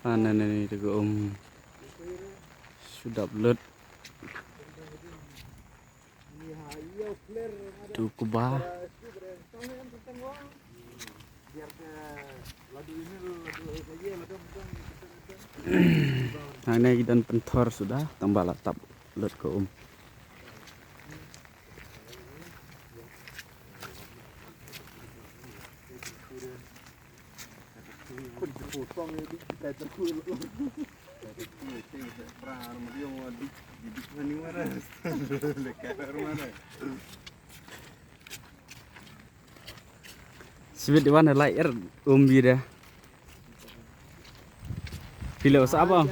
Panen ini juga sudah belut. Tuh kubah. Nah ini dan pentor sudah tambah latap belut ke Sibit di mana Leit dia. Pilih usah apa?